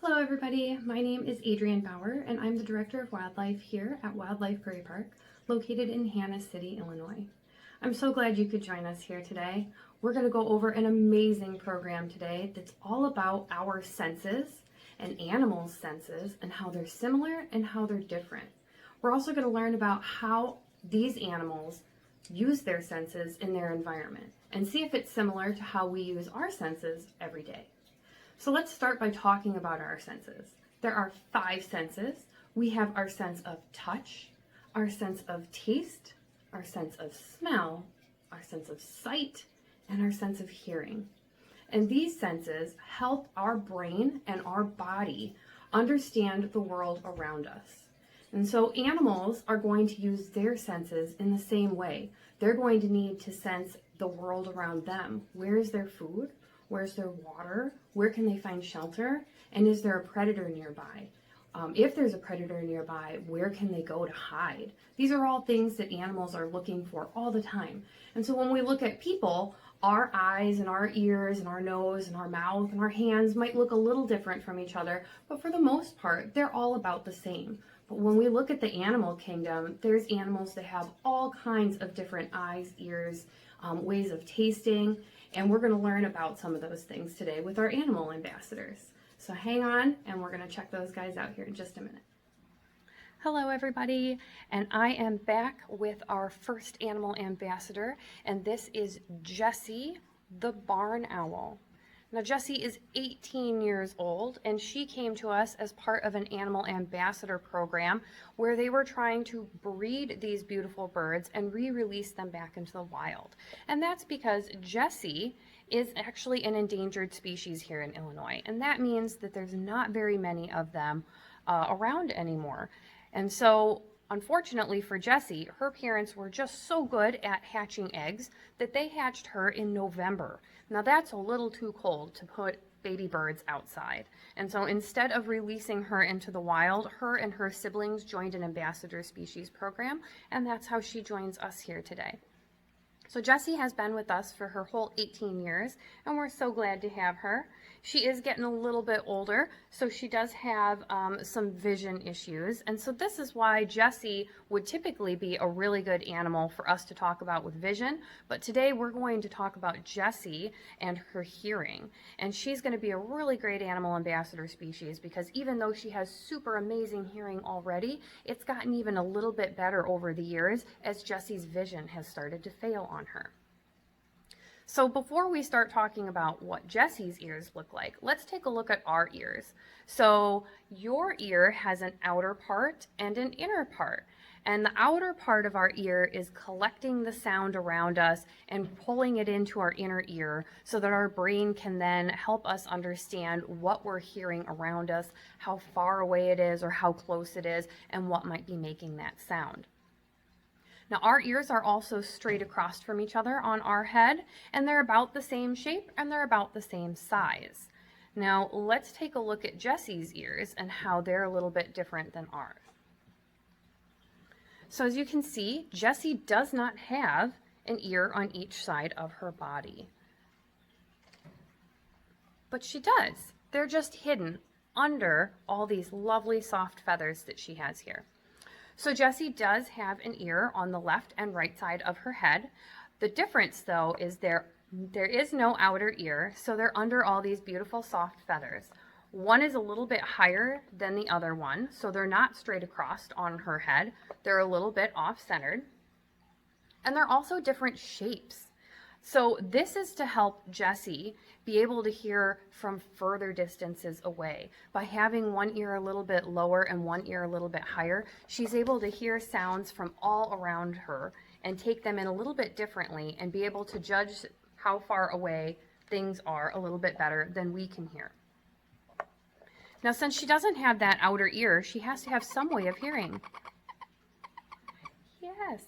Hello everybody, my name is Adrienne Bauer and I'm the Director of Wildlife here at Wildlife Prairie Park, located in Hannah City, Illinois. I'm so glad you could join us here today. We're going to go over an amazing program today that's all about our senses and animals' senses and how they're similar and how they're different. We're also going to learn about how these animals use their senses in their environment and see if it's similar to how we use our senses every day. So let's start by talking about our senses. There are 5 senses. We have our sense of touch, our sense of taste, our sense of smell, our sense of sight, and our sense of hearing. And these senses help our brain and our body understand the world around us. And so animals are going to use their senses in the same way. They're going to need to sense the world around them. Where is their food? Where's their water? Where can they find shelter? And is there a predator nearby? If there's a predator nearby, where can they go to hide? These are all things that animals are looking for all the time. And so when we look at people, our eyes and our ears and our nose and our mouth and our hands might look a little different from each other, but for the most part, they're all about the same. But when we look at the animal kingdom, there's animals that have all kinds of different eyes, ears, ways of tasting, and we're going to learn about some of those things today with our animal ambassadors. So hang on, and we're going to check those guys out here in just a minute. Hello everybody, and I am back with our first animal ambassador, and this is Jessie the Barn Owl. Now Jessie is 18 years old, and she came to us as part of an animal ambassador program where they were trying to breed these beautiful birds and re-release them back into the wild. And that's because Jessie is actually an endangered species here in Illinois, and that means that there's not very many of them around anymore. And so unfortunately for Jessie, her parents were just so good at hatching eggs that they hatched her in November. Now that's a little too cold to put baby birds outside. And so instead of releasing her into the wild, her and her siblings joined an ambassador species program, and that's how she joins us here today. So Jessie has been with us for her whole 18 years, and we're so glad to have her. She is getting a little bit older, so she does have some vision issues. And so this is why Jessie would typically be a really good animal for us to talk about with vision. But today we're going to talk about Jessie and her hearing. And she's going to be a really great animal ambassador species because even though she has super amazing hearing already, it's gotten even a little bit better over the years as Jessie's vision has started to fail on her. So before we start talking about what Jessie's ears look like, let's take a look at our ears. So your ear has an outer part and an inner part. And the outer part of our ear is collecting the sound around us and pulling it into our inner ear so that our brain can then help us understand what we're hearing around us, how far away it is or how close it is, and what might be making that sound. Now our ears are also straight across from each other on our head, and they're about the same shape and they're about the same size. Now let's take a look at Jessie's ears and how they're a little bit different than ours. So as you can see, Jessie does not have an ear on each side of her body. But she does. They're just hidden under all these lovely soft feathers that she has here. So Jessie does have an ear on the left and right side of her head. The difference though is there is no outer ear, so they're under all these beautiful soft feathers. One is a little bit higher than the other one, so they're not straight across on her head. They're a little bit off-centered. And they're also different shapes. So this is to help Jessie be able to hear from further distances away. By having one ear a little bit lower and one ear a little bit higher, she's able to hear sounds from all around her and take them in a little bit differently and be able to judge how far away things are a little bit better than we can hear. Now, since she doesn't have that outer ear, she has to have some way of hearing. Yes.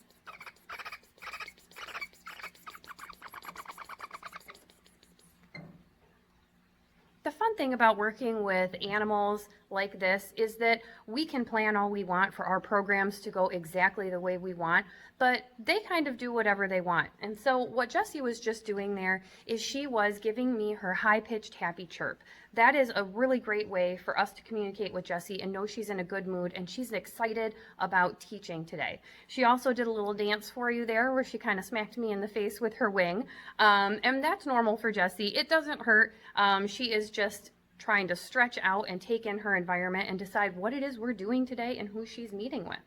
The fun thing about working with animals like this is that we can plan all we want for our programs to go exactly the way we want, but they kind of do whatever they want. And so what Jessie was just doing there is she was giving me her high-pitched happy chirp. that is a really great way for us to communicate with Jessie and know she's in a good mood and she's excited about teaching today. She also did a little dance for you there where she kind of smacked me in the face with her wing. And that's normal for Jessie. It doesn't hurt. She is just trying to stretch out and take in her environment and decide what it is we're doing today and who she's meeting with.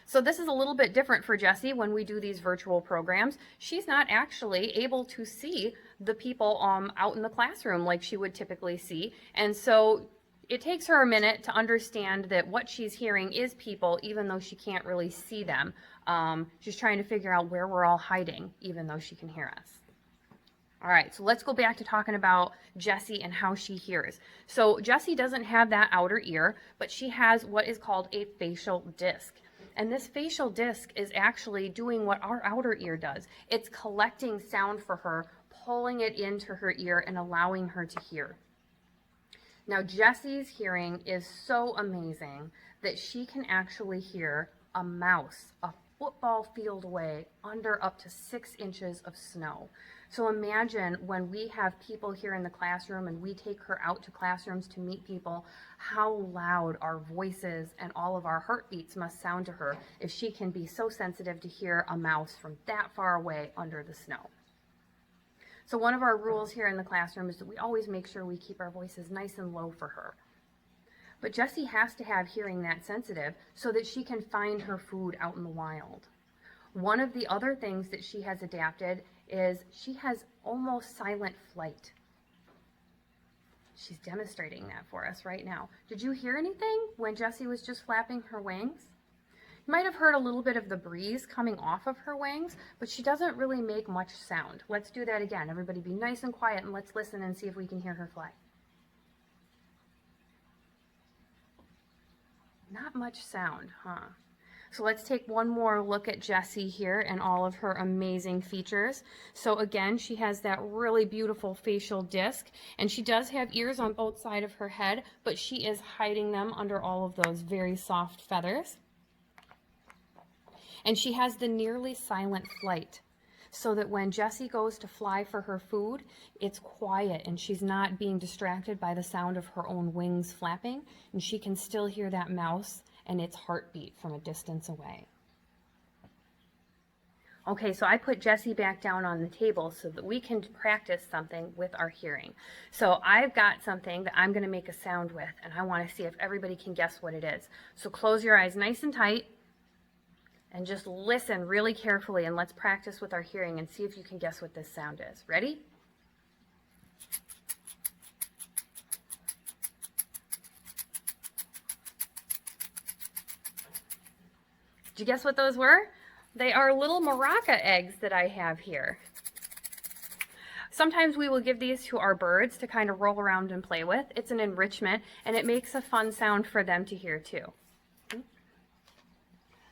So this is a little bit different for Jessie when we do these virtual programs. She's not actually able to see the people out in the classroom like she would typically see. And so it takes her a minute to understand that what she's hearing is people, even though she can't really see them. She's trying to figure out where we're all hiding, even though she can hear us. All right, so let's go back to talking about Jessie and how she hears. So Jessie doesn't have that outer ear, but she has what is called a facial disc. And this facial disc is actually doing what our outer ear does. It's collecting sound for her, pulling it into her ear and allowing her to hear. Now, Jessie's hearing is so amazing that she can actually hear a mouse a football field away under up to 6 inches of snow. So imagine when we have people here in the classroom and we take her out to classrooms to meet people, how loud our voices and all of our heartbeats must sound to her if she can be so sensitive to hear a mouse from that far away under the snow. So one of our rules here in the classroom is that we always make sure we keep our voices nice and low for her. But Jessie has to have hearing that sensitive so that she can find her food out in the wild. One of the other things that she has adapted is she has almost silent flight. She's demonstrating that for us right now. Did you hear anything when Jessie was just flapping her wings? You might have heard a little bit of the breeze coming off of her wings, but she doesn't really make much sound. Let's do that again. Everybody be nice and quiet and let's listen and see if we can hear her fly. Not much sound, huh? So let's take one more look at Jessie here and all of her amazing features. So again, she has that really beautiful facial disc, and she does have ears on both sides of her head, but she is hiding them under all of those very soft feathers. And she has the nearly silent flight, so that when Jessie goes to fly for her food, it's quiet and she's not being distracted by the sound of her own wings flapping, and she can still hear that mouse and its heartbeat from a distance away. Okay, so I put Jessie back down on the table so that we can practice something with our hearing. So I've got something that I'm going to make a sound with, and I want to see if everybody can guess what it is. So close your eyes nice and tight and just listen really carefully, and let's practice with our hearing and see if you can guess what this sound is. Ready? Did you guess what those were? They are little maraca eggs that I have here. Sometimes we will give these to our birds to kind of roll around and play with. It's an enrichment, and it makes a fun sound for them to hear too.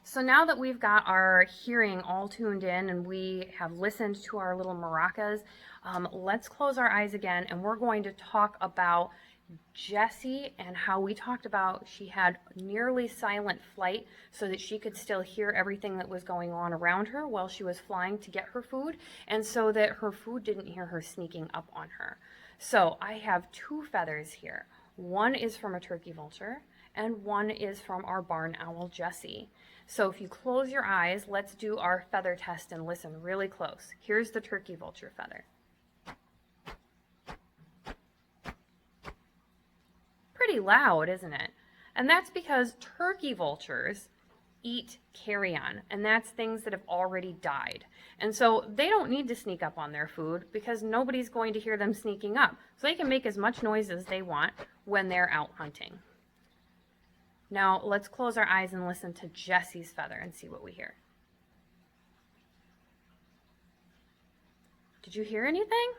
So now that we've got our hearing all tuned in and we have listened to our little maracas, let's close our eyes again, and we're going to talk about Jessie and how we talked about she had nearly silent flight so that she could still hear everything that was going on around her while she was flying to get her food, and so that her food didn't hear her sneaking up on her. So I have 2 feathers here. One is from a turkey vulture and one is from our barn owl, Jessie. So if you close your eyes, let's do our feather test and listen really close. Here's the turkey vulture feather. Pretty loud, isn't it? And that's because turkey vultures eat carrion, and that's things that have already died. And so they don't need to sneak up on their food because nobody's going to hear them sneaking up. So they can make as much noise as they want when they're out hunting. Now let's close our eyes and listen to Jessie's feather and see what we hear. Did you hear anything?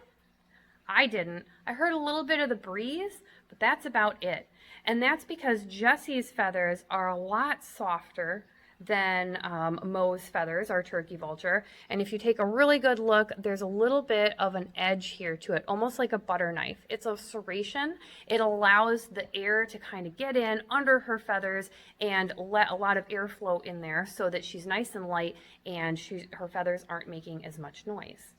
I didn't. I heard a little bit of the breeze, but that's about it. And that's because Jessie's feathers are a lot softer than Moe's feathers, our turkey vulture. And if you take a really good look, there's a little bit of an edge here to it, almost like a butter knife. It's a serration. It allows the air to kind of get in under her feathers and let a lot of air flow in there so that she's nice and light and her feathers aren't making as much noise.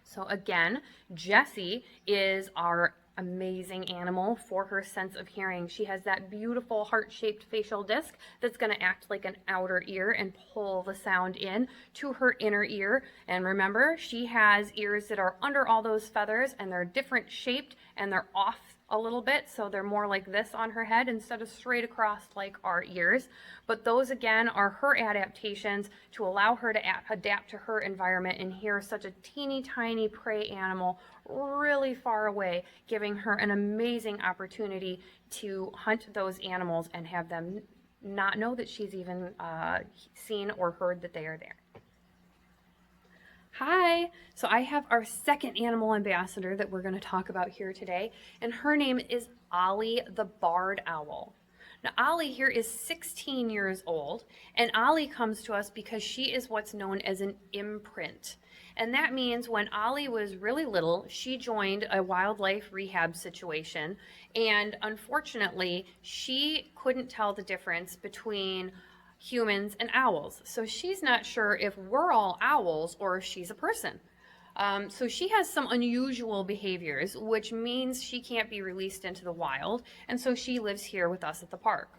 So again, Jessie is our amazing animal for her sense of hearing. She has that beautiful heart-shaped facial disc that's going to act like an outer ear and pull the sound in to her inner ear. And remember, she has ears that are under all those feathers, and they're different shaped, and they're off a little bit, so they're more like this on her head instead of straight across like our ears. But those again are her adaptations to allow her to adapt to her environment and hear such a teeny tiny prey animal really far away, giving her an amazing opportunity to hunt those animals and have them not know that she's even seen or heard that they are there. Hi! So I have our second animal ambassador that we're going to talk about here today, and her name is Allie the Barn Owl. Now Allie here is 16 years old, and Allie comes to us because she is what's known as an imprint. And that means when Allie was really little, she joined a wildlife rehab situation, and unfortunately, she couldn't tell the difference between humans and owls. So she's not sure if we're all owls or if she's a person. So she has some unusual behaviors, which means she can't be released into the wild, and so she lives here with us at the park.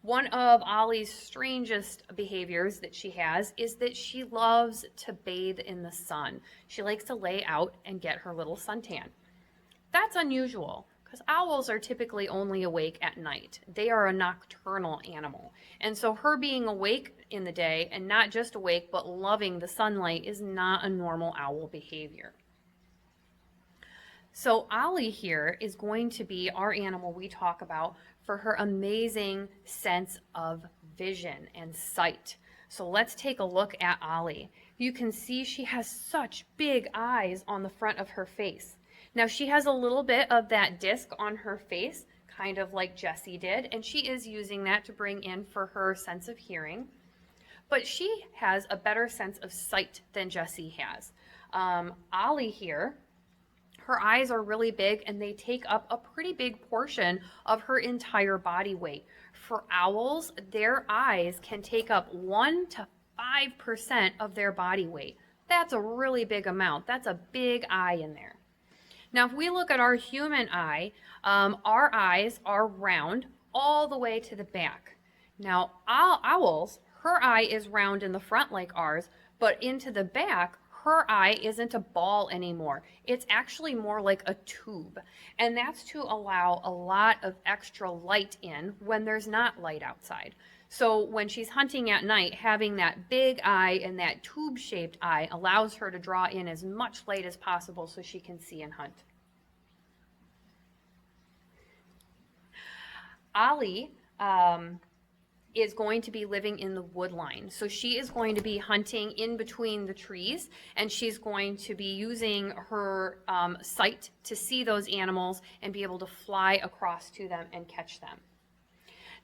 One of Ollie's strangest behaviors that she has is that she loves to bathe in the sun. She likes to lay out and get her little suntan. That's unusual because owls are typically only awake at night. They are a nocturnal animal. And so her being awake in the day, and not just awake, but loving the sunlight, is not a normal owl behavior. So Allie here is going to be our animal we talk about for her amazing sense of vision and sight. So let's take a look at Allie. You can see she has such big eyes on the front of her face. Now she has a little bit of that disc on her face, kind of like Jessie did, and she is using that to bring in for her sense of hearing. But she has a better sense of sight than Jessie has. Allie here, her eyes are really big and they take up a pretty big portion of her entire body weight. For owls, their eyes can take up 1 to 5% of their body weight. That's a really big amount. That's a big eye in there. Now, if we look at our human eye, our eyes are round all the way to the back. Now, owls, her eye is round in the front like ours, but into the back, her eye isn't a ball anymore. It's actually more like a tube. And that's to allow a lot of extra light in when there's not light outside. So when she's hunting at night, having that big eye and that tube-shaped eye allows her to draw in as much light as possible so she can see and hunt. Allie is going to be living in the wood line. So she is going to be hunting in between the trees, and she's going to be using her sight to see those animals and be able to fly across to them and catch them.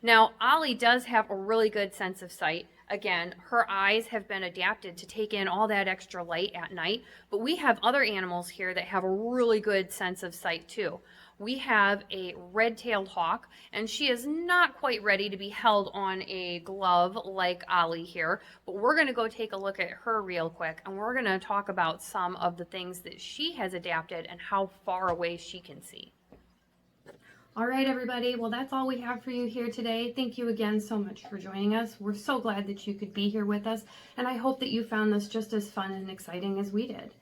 Now, Allie does have a really good sense of sight. Again, her eyes have been adapted to take in all that extra light at night, but we have other animals here that have a really good sense of sight too. We have a red-tailed hawk, and she is not quite ready to be held on a glove like Allie here, but we're going to go take a look at her real quick, and we're going to talk about some of the things that she has adapted and how far away she can see. All right, everybody. Well, that's all we have for you here today. Thank you again so much for joining us. We're so glad that you could be here with us, and I hope that you found this just as fun and exciting as we did.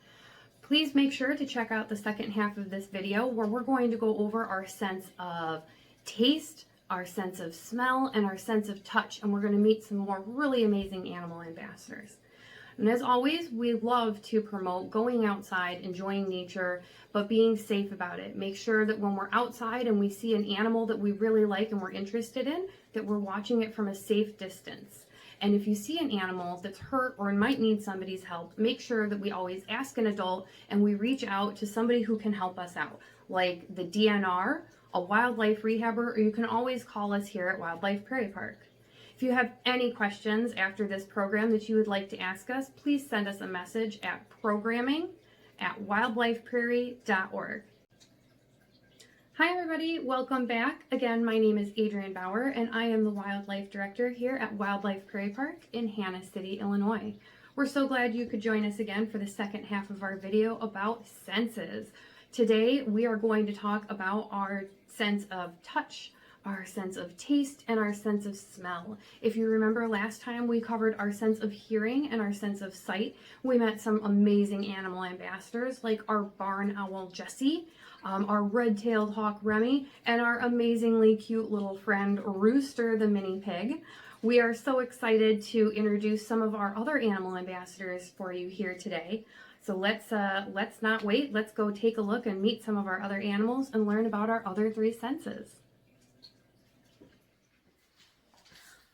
Please make sure to check out the second half of this video where we're going to go over our sense of taste, our sense of smell, and our sense of touch, and we're going to meet some more really amazing animal ambassadors. And as always, we love to promote going outside, enjoying nature, but being safe about it. Make sure that when we're outside and we see an animal that we really like and we're interested in, that we're watching it from a safe distance. And if you see an animal that's hurt or might need somebody's help, make sure that we always ask an adult and we reach out to somebody who can help us out, like the DNR, a wildlife rehabber, or you can always call us here at Wildlife Prairie Park. If you have any questions after this program that you would like to ask us, please send us a message at programming@wildlifeprairie.org. Hi everybody, welcome back. Again, my name is Adrienne Bauer and I am the Wildlife Director here at Wildlife Prairie Park in Hannah City, Illinois. We're so glad you could join us again for the second half of our video about senses. Today we are going to talk about our sense of touch, our sense of taste, and our sense of smell. If you remember last time we covered our sense of hearing and our sense of sight, we met some amazing animal ambassadors like our barn owl Jessie, our red-tailed hawk Remy, and our amazingly cute little friend Rooster the mini pig. We are so excited to introduce some of our other animal ambassadors for you here today. So let's not wait. Let's go take a look and meet some of our other animals and learn about our other three senses.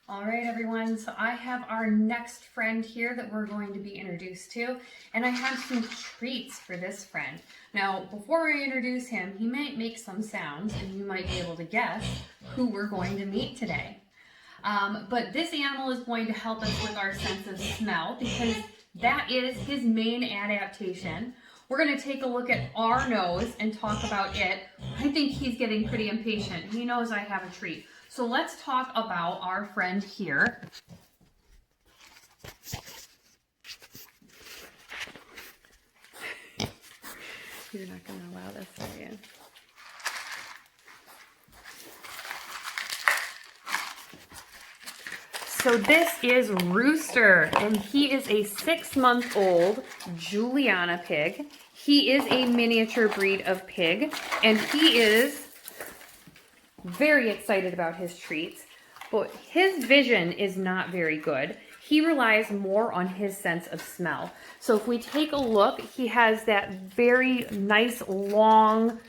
All right, everyone, so I have our next friend here that we're going to be introduced to, and I have some treats for this friend. Now, before I introduce him, he might make some sounds, and you might be able to guess who we're going to meet today. But this animal is going to help us with our sense of smell because that is his main adaptation. We're going to take a look at our nose and talk about it. I think he's getting pretty impatient. He knows I have a treat. So let's talk about our friend here. You're not going to allow this, are you? So this is Rooster, and he is a 6-month-old Juliana pig. He is a miniature breed of pig, and he is very excited about his treats, but his vision is not very good. He relies more on his sense of smell. So if we take a look, he has that very nice long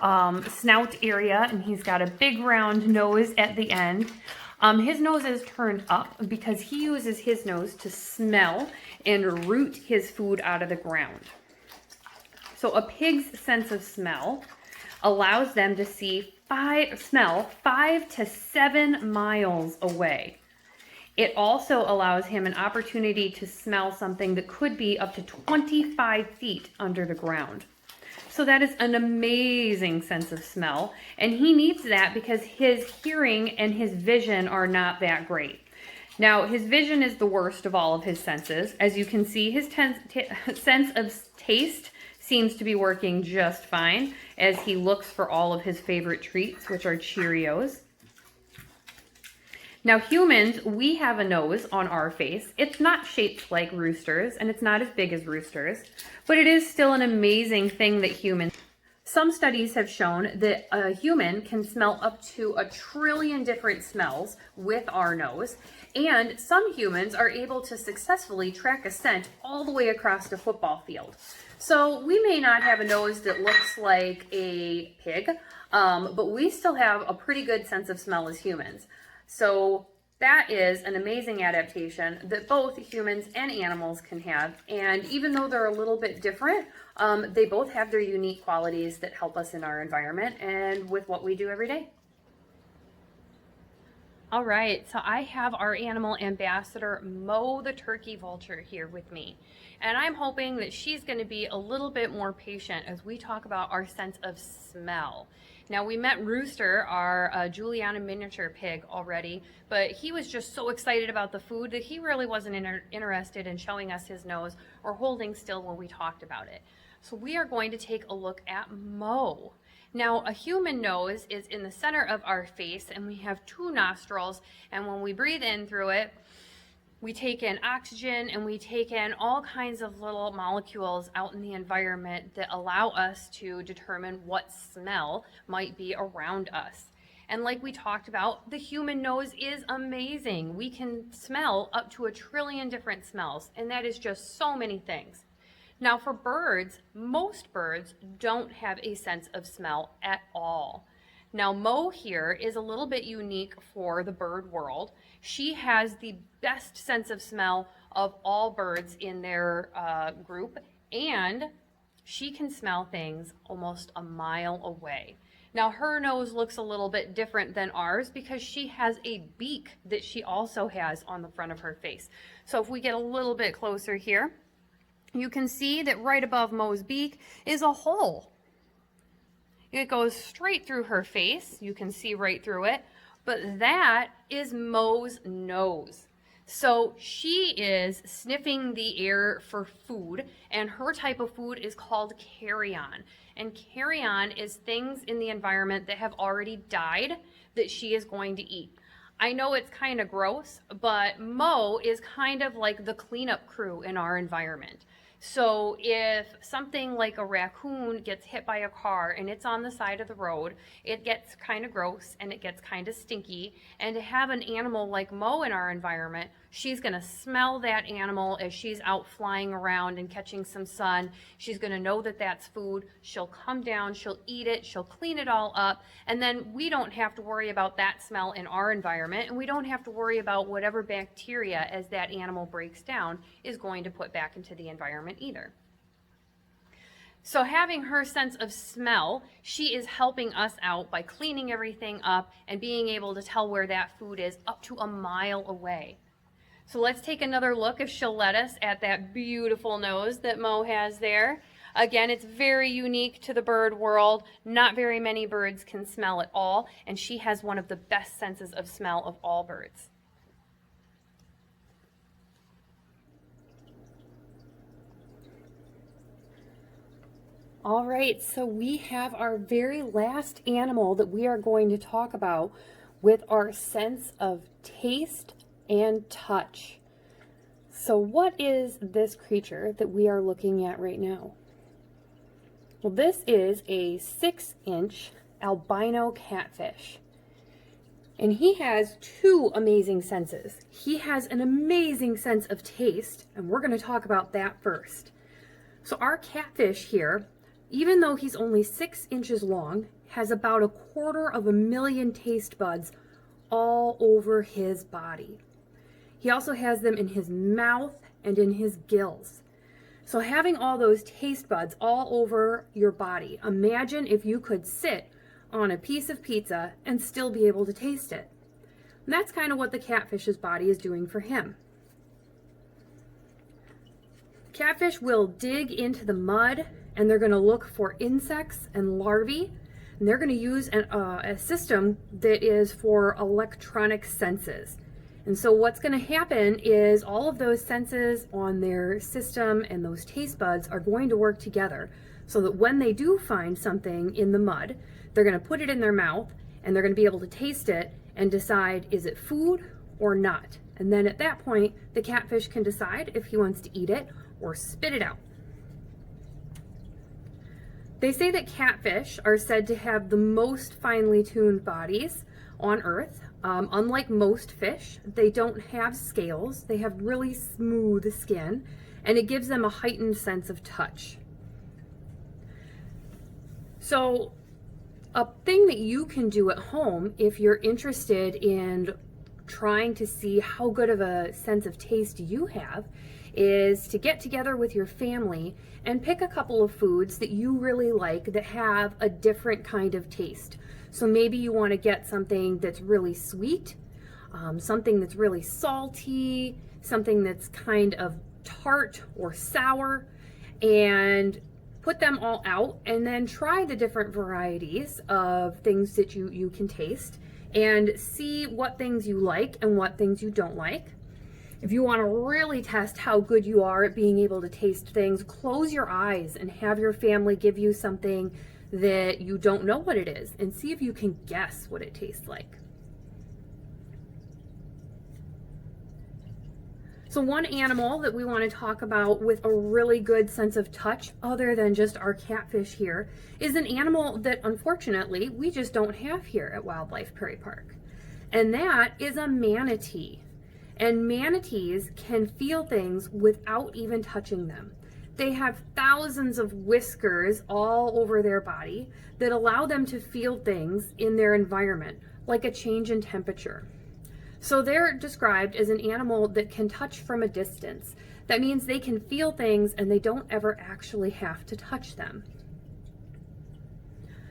snout area, and he's got a big round nose at the end. His nose is turned up because he uses his nose to smell and root his food out of the ground. So a pig's sense of smell allows them to smell 5 to 7 miles away. It also allows him an opportunity to smell something that could be up to 25 feet under the ground. So that is an amazing sense of smell, and he needs that because his hearing and his vision are not that great. Now, his vision is the worst of all of his senses. As you can see, his sense of taste seems to be working just fine as he looks for all of his favorite treats, which are Cheerios. Now, humans, we have a nose on our face. It's not shaped like Rooster's, and it's not as big as Rooster's, but it is still an amazing thing that humans... Some studies have shown that a human can smell up to 1 trillion different smells with our nose, and some humans are able to successfully track a scent all the way across the football field. So we may not have a nose that looks like a pig, but we still have a pretty good sense of smell as humans. So that is an amazing adaptation that both humans and animals can have. And even though they're a little bit different, they both have their unique qualities that help us in our environment and with what we do every day. All right, so I have our animal ambassador, Mo the turkey vulture, here with me. And I'm hoping that she's going to be a little bit more patient as we talk about our sense of smell. Now, we met Rooster, our Juliana miniature pig, already, but he was just so excited about the food that he really wasn't interested in showing us his nose or holding still when we talked about it. So we are going to take a look at Mo. Now, a human nose is in the center of our face, and we have 2 nostrils, and when we breathe in through it, we take in oxygen and we take in all kinds of little molecules out in the environment that allow us to determine what smell might be around us. And like we talked about, the human nose is amazing. We can smell up to 1 trillion different smells, and that is just so many things. Now for birds, most birds don't have a sense of smell at all. Now Mo here is a little bit unique for the bird world. She has the best sense of smell of all birds in their group, and she can smell things almost a mile away. Now her nose looks a little bit different than ours because she has a beak that she also has on the front of her face. So if we get a little bit closer here, you can see that right above Mo's beak is a hole. It goes straight through her face. You can see right through it. But that is Mo's nose. So she is sniffing the air for food, and her type of food is called carrion. And carrion is things in the environment that have already died that she is going to eat. I know it's kind of gross, but Mo is kind of like the cleanup crew in our environment. So if something like a raccoon gets hit by a car and it's on the side of the road, it gets kind of gross and it gets kind of stinky. And to have an animal like Mo in our environment, she's going to smell that animal as she's out flying around and catching some sun. She's going to know that that's food. She'll come down, she'll eat it, she'll clean it all up. And then we don't have to worry about that smell in our environment. And we don't have to worry about whatever bacteria as that animal breaks down is going to put back into the environment either. So having her sense of smell, she is helping us out by cleaning everything up and being able to tell where that food is up to a mile away. So let's take another look, if she'll let us, at that beautiful nose that Mo has there. Again, it's very unique to the bird world. Not very many birds can smell at all, and she has one of the best senses of smell of all birds. All right, so we have our very last animal that we are going to talk about with our sense of taste and touch. So what is this creature that we are looking at right now? Well, this is a 6-inch albino catfish. And he has two amazing senses. He has an amazing sense of taste, and we're going to talk about that first. So our catfish here, even though he's only 6 inches long, has about 250,000 taste buds all over his body. He also has them in his mouth and in his gills. So having all those taste buds all over your body, imagine if you could sit on a piece of pizza and still be able to taste it. And that's kind of what the catfish's body is doing for him. Catfish will dig into the mud, and they're going to look for insects and larvae, and they're going to use a system that is for electronic senses. And so what's going to happen is all of those senses on their system and those taste buds are going to work together so that when they do find something in the mud, they're going to put it in their mouth and they're going to be able to taste it and decide, is it food or not? And then at that point, the catfish can decide if he wants to eat it or spit it out. They say that catfish are said to have the most finely tuned bodies on Earth. Unlike most fish, they don't have scales. They have really smooth skin, and it gives them a heightened sense of touch. So a thing that you can do at home if you're interested in trying to see how good of a sense of taste you have is to get together with your family and pick a couple of foods that you really like that have a different kind of taste. So maybe you want to get something that's really sweet, something that's really salty, something that's kind of tart or sour, and put them all out and then try the different varieties of things that you can taste and see what things you like and what things you don't like. If you want to really test how good you are at being able to taste things, close your eyes and have your family give you something that you don't know what it is and see if you can guess what it tastes like. So one animal that we want to talk about with a really good sense of touch, other than just our catfish here, is an animal that unfortunately we just don't have here at Wildlife Prairie Park. And that is a manatee. And manatees can feel things without even touching them. They have thousands of whiskers all over their body that allow them to feel things in their environment, like a change in temperature. So they're described as an animal that can touch from a distance. That means they can feel things and they don't ever actually have to touch them.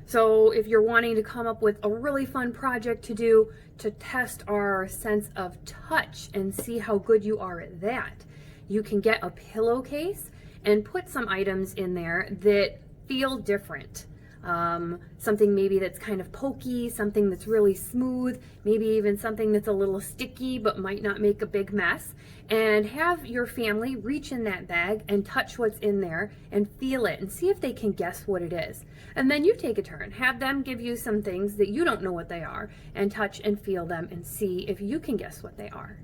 So if you're wanting to come up with a really fun project to do to test our sense of touch and see how good you are at that, you can get a pillowcase and put some items in there that feel different. something maybe that's kind of pokey, something that's really smooth, maybe even something that's a little sticky but might not make a big mess. And have your family reach in that bag and touch what's in there and feel it and see if they can guess what it is. And then you take a turn. Have them give you some things that you don't know what they are and touch and feel them and see if you can guess what they are.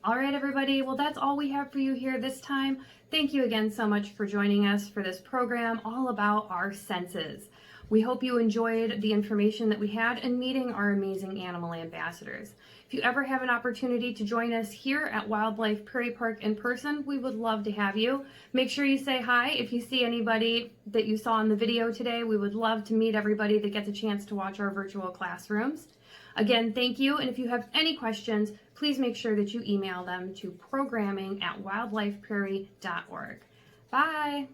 All right, everybody. Well, that's all we have for you here this time. Thank you again so much for joining us for this program all about our senses. We hope you enjoyed the information that we had and meeting our amazing animal ambassadors. If you ever have an opportunity to join us here at Wildlife Prairie Park in person, we would love to have you. Make sure you say hi if you see anybody that you saw in the video today. We would love to meet everybody that gets a chance to watch our virtual classrooms. Again, thank you, and if you have any questions, please make sure that you email them to programming@wildlifeprairie.org. Bye!